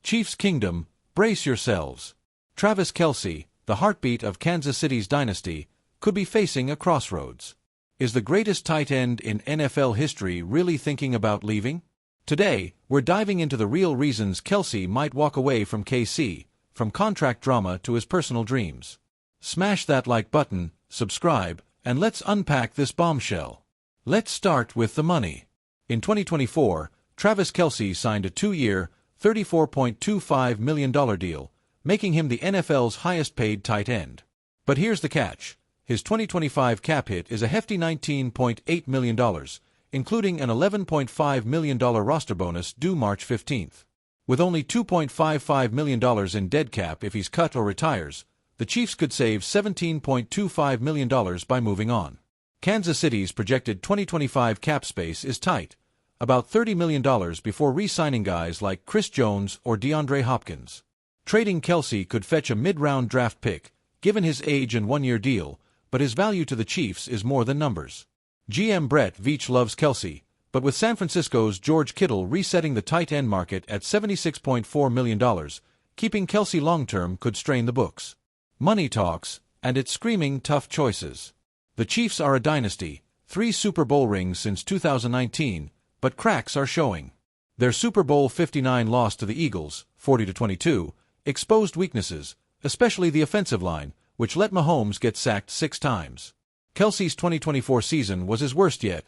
Chiefs Kingdom, brace yourselves. Travis Kelce, the heartbeat of Kansas City's dynasty, could be facing a crossroads. Is the greatest tight end in NFL history really thinking about leaving? Today, we're diving into the real reasons Kelce might walk away from KC, from contract drama to his personal dreams. Smash that like button, subscribe, and let's unpack this bombshell. Let's start with the money. In 2024, Travis Kelce signed a 2-year, $34.25 million deal, making him the NFL's highest-paid tight end. But here's the catch. His 2025 cap hit is a hefty $19.8 million, including an $11.5 million roster bonus due March 15th. With only $2.55 million in dead cap if he's cut or retires, the Chiefs could save $17.25 million by moving on. Kansas City's projected 2025 cap space is tight, about $30 million before re-signing guys like Chris Jones or DeAndre Hopkins. Trading Kelce could fetch a mid-round draft pick, given his age and one-year deal, but his value to the Chiefs is more than numbers. GM Brett Veach loves Kelce, but with San Francisco's George Kittle resetting the tight end market at $76.4 million, keeping Kelce long-term could strain the books. Money talks, and it's screaming tough choices. The Chiefs are a dynasty, 3 Super Bowl rings since 2019, but cracks are showing. Their Super Bowl 59 loss to the Eagles, 40-22, exposed weaknesses, especially the offensive line, which let Mahomes get sacked 6 times. Kelce's 2024 season was his worst yet,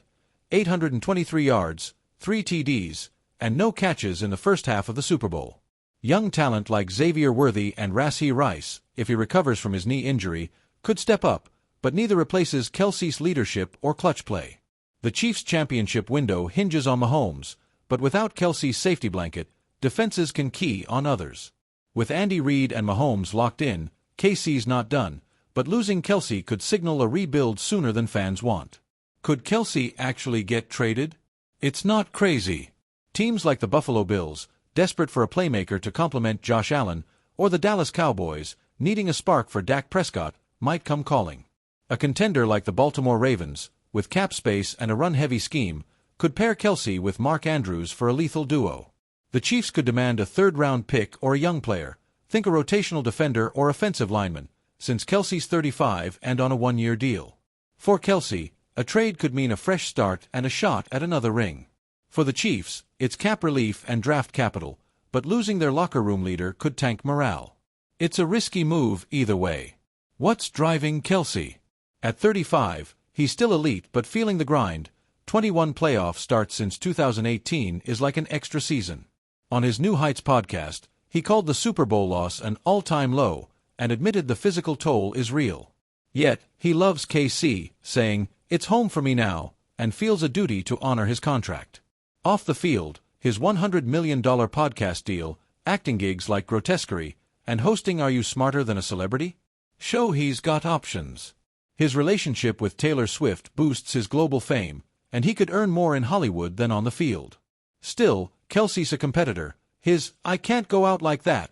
823 yards, 3 TDs, and no catches in the first half of the Super Bowl. Young talent like Xavier Worthy and Rashee Rice, if he recovers from his knee injury, could step up, but neither replaces Kelce's leadership or clutch play. The Chiefs' championship window hinges on Mahomes, but without Kelce's safety blanket, defenses can key on others. With Andy Reid and Mahomes locked in, KC's not done, but losing Kelce could signal a rebuild sooner than fans want. Could Kelce actually get traded? It's not crazy. Teams like the Buffalo Bills, desperate for a playmaker to complement Josh Allen, or the Dallas Cowboys, needing a spark for Dak Prescott, might come calling. A contender like the Baltimore Ravens, with cap space and a run-heavy scheme, could pair Kelce with Mark Andrews for a lethal duo. The Chiefs could demand a 3rd-round pick or a young player, think a rotational defender or offensive lineman, since Kelce's 35 and on a 1-year deal. For Kelce, a trade could mean a fresh start and a shot at another ring. For the Chiefs, it's cap relief and draft capital, but losing their locker room leader could tank morale. It's a risky move either way. What's driving Kelce? At 35, he's still elite but feeling the grind. 21 playoff starts since 2018 is like an extra season. On his New Heights podcast, he called the Super Bowl loss an all-time low and admitted the physical toll is real. Yet, he loves KC, saying, "It's home for me now," and feels a duty to honor his contract. Off the field, his $100 million podcast deal, acting gigs like Grotesquerie, and hosting Are You Smarter Than a Celebrity? Show he's got options. His relationship with Taylor Swift boosts his global fame, and he could earn more in Hollywood than on the field. Still, Kelce's a competitor. His "I can't go out like that"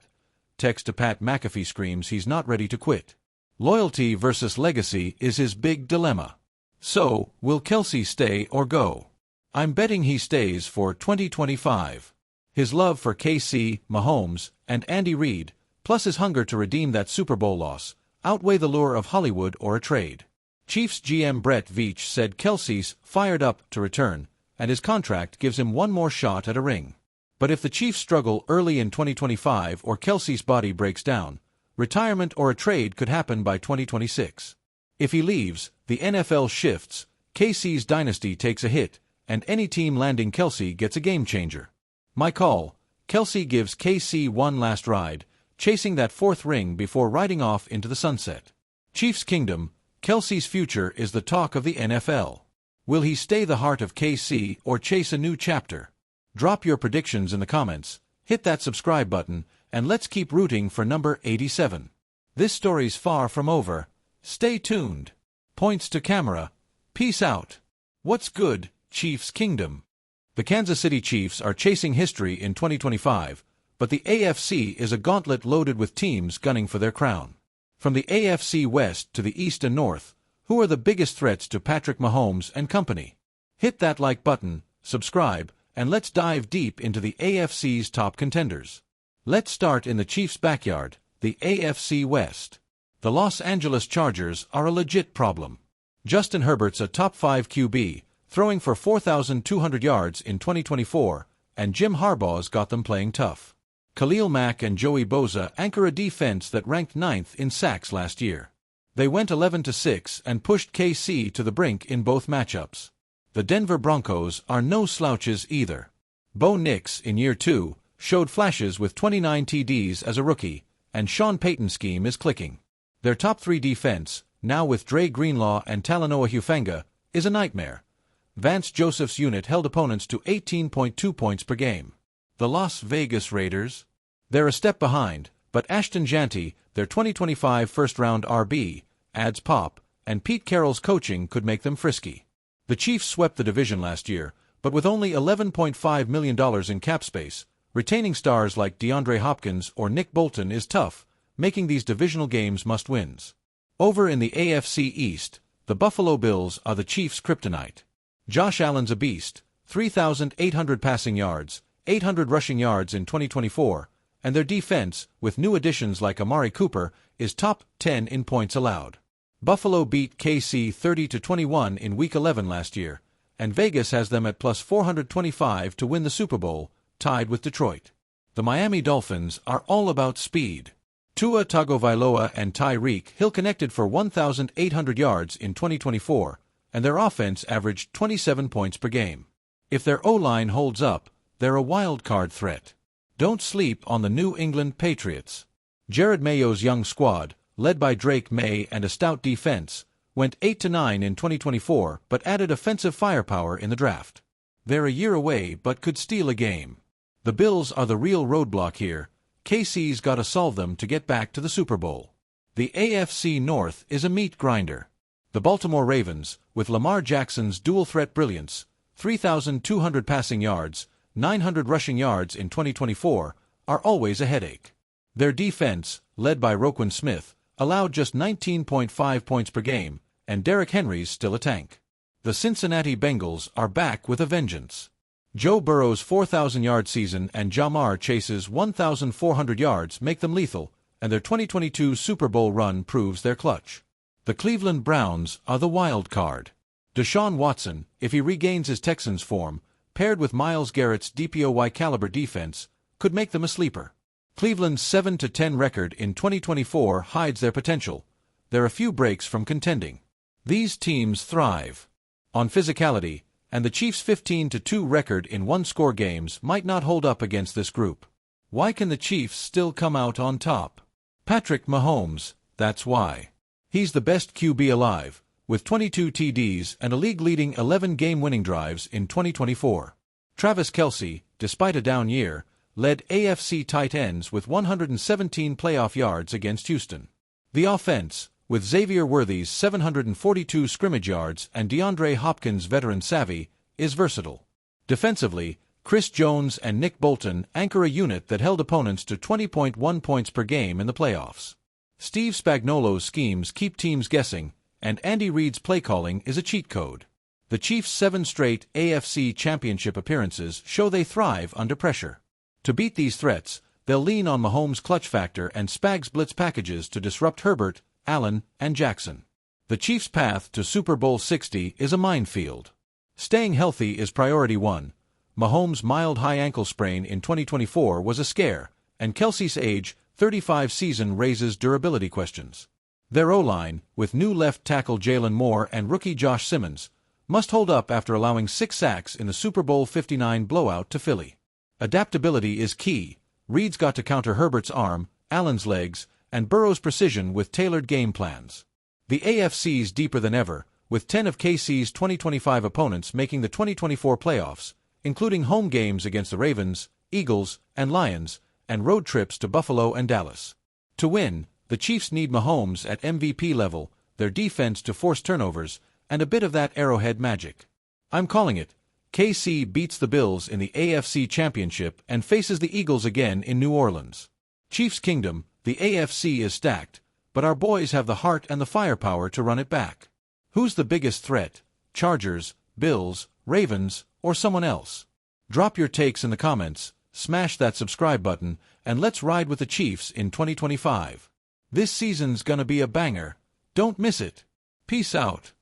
text to Pat McAfee screams he's not ready to quit. Loyalty versus legacy is his big dilemma. So, will Kelce stay or go? I'm betting he stays for 2025. His love for KC, Mahomes, and Andy Reid, plus his hunger to redeem that Super Bowl loss, outweigh the lure of Hollywood or a trade. Chiefs GM Brett Veach said Kelce's fired up to return, and his contract gives him one more shot at a ring. But if the Chiefs struggle early in 2025 or Kelce's body breaks down, retirement or a trade could happen by 2026. If he leaves, the NFL shifts, KC's dynasty takes a hit, and any team landing Kelce gets a game-changer. My call: Kelce gives KC one last ride, chasing that 4th ring before riding off into the sunset. Chiefs Kingdom, Kelce's future is the talk of the NFL. Will he stay the heart of KC or chase a new chapter? Drop your predictions in the comments, hit that subscribe button, and let's keep rooting for number 87. This story's far from over. Stay tuned. Points to camera. Peace out. What's good, Chiefs Kingdom? The Kansas City Chiefs are chasing history in 2025, but the AFC is a gauntlet loaded with teams gunning for their crown. From the AFC West to the East and North, who are the biggest threats to Patrick Mahomes and company? Hit that like button, subscribe, and let's dive deep into the AFC's top contenders. Let's start in the Chiefs' backyard, the AFC West. The Los Angeles Chargers are a legit problem. Justin Herbert's a top 5 QB, throwing for 4,200 yards in 2024, and Jim Harbaugh's got them playing tough. Khalil Mack and Joey Bosa anchor a defense that ranked 9th in sacks last year. They went 11-6 and pushed KC to the brink in both matchups. The Denver Broncos are no slouches either. Bo Nix, in year 2, showed flashes with 29 TDs as a rookie, and Sean Payton's scheme is clicking. Their top 3 defense, now with Dre Greenlaw and Talanoa Hufanga, is a nightmare. Vance Joseph's unit held opponents to 18.2 points per game. The Las Vegas Raiders? They're a step behind, but Ashton Janty, their 2025 first-round RB, adds pop, and Pete Carroll's coaching could make them frisky. The Chiefs swept the division last year, but with only $11.5 million in cap space, retaining stars like DeAndre Hopkins or Nick Bolton is tough, making these divisional games must-wins. Over in the AFC East, the Buffalo Bills are the Chiefs' kryptonite. Josh Allen's a beast, 3,800 passing yards, 800 rushing yards in 2024, and their defense, with new additions like Amari Cooper, is top 10 in points allowed. Buffalo beat KC 30-21 in Week 11 last year, and Vegas has them at plus 425 to win the Super Bowl, tied with Detroit. The Miami Dolphins are all about speed. Tua Tagovailoa and Tyreek Hill connected for 1,800 yards in 2024, and their offense averaged 27 points per game. If their O-line holds up, they're a wild-card threat. Don't sleep on the New England Patriots. Jared Mayo's young squad, led by Drake May and a stout defense, went 8-9 in 2024 but added offensive firepower in the draft. They're a year away but could steal a game. The Bills are the real roadblock here. KC's got to solve them to get back to the Super Bowl. The AFC North is a meat grinder. The Baltimore Ravens, with Lamar Jackson's dual-threat brilliance, 3,200 passing yards, 900 rushing yards in 2024, are always a headache. Their defense, led by Roquan Smith, allowed just 19.5 points per game, and Derrick Henry's still a tank. The Cincinnati Bengals are back with a vengeance. Joe Burrow's 4,000-yard season and Ja'Marr Chase's 1,400 yards make them lethal, and their 2022 Super Bowl run proves their clutch. The Cleveland Browns are the wild card. Deshaun Watson, if he regains his Texans form, paired with Myles Garrett's DPOY-caliber defense, could make them a sleeper. Cleveland's 7-10 record in 2024 hides their potential. They're a few breaks from contending. These teams thrive on physicality, and the Chiefs' 15-2 record in one-score games might not hold up against this group. Why can the Chiefs still come out on top? Patrick Mahomes, that's why. He's the best QB alive, with 22 TDs and a league-leading 11 game-winning drives in 2024. Travis Kelce, despite a down year, led AFC tight ends with 117 playoff yards against Houston. The offense, with Xavier Worthy's 742 scrimmage yards and DeAndre Hopkins' veteran savvy, is versatile. Defensively, Chris Jones and Nick Bolton anchor a unit that held opponents to 20.1 points per game in the playoffs. Steve Spagnuolo's schemes keep teams guessing, and Andy Reid's play-calling is a cheat code. The Chiefs' 7 straight AFC championship appearances show they thrive under pressure. To beat these threats, they'll lean on Mahomes' clutch factor and Spags' blitz packages to disrupt Herbert, Allen, and Jackson. The Chiefs' path to Super Bowl 60 is a minefield. Staying healthy is priority 1. Mahomes' mild high ankle sprain in 2024 was a scare, and Kelce's age, 35 season raises durability questions. Their O-line, with new left tackle Jalen Moore and rookie Josh Simmons, must hold up after allowing 6 sacks in the Super Bowl 59 blowout to Philly. Adaptability is key. Reid's got to counter Herbert's arm, Allen's legs, and Burrow's precision with tailored game plans. The AFC's deeper than ever, with 10 of KC's 2025 opponents making the 2024 playoffs, including home games against the Ravens, Eagles, and Lions, and road trips to Buffalo and Dallas. To win, the Chiefs need Mahomes at MVP level, their defense to force turnovers, and a bit of that Arrowhead magic. I'm calling it. KC beats the Bills in the AFC Championship and faces the Eagles again in New Orleans. Chiefs Kingdom, the AFC is stacked, but our boys have the heart and the firepower to run it back. Who's the biggest threat? Chargers, Bills, Ravens, or someone else? Drop your takes in the comments. smash that subscribe button, and let's ride with the Chiefs in 2025. This season's gonna be a banger. Don't miss it. Peace out.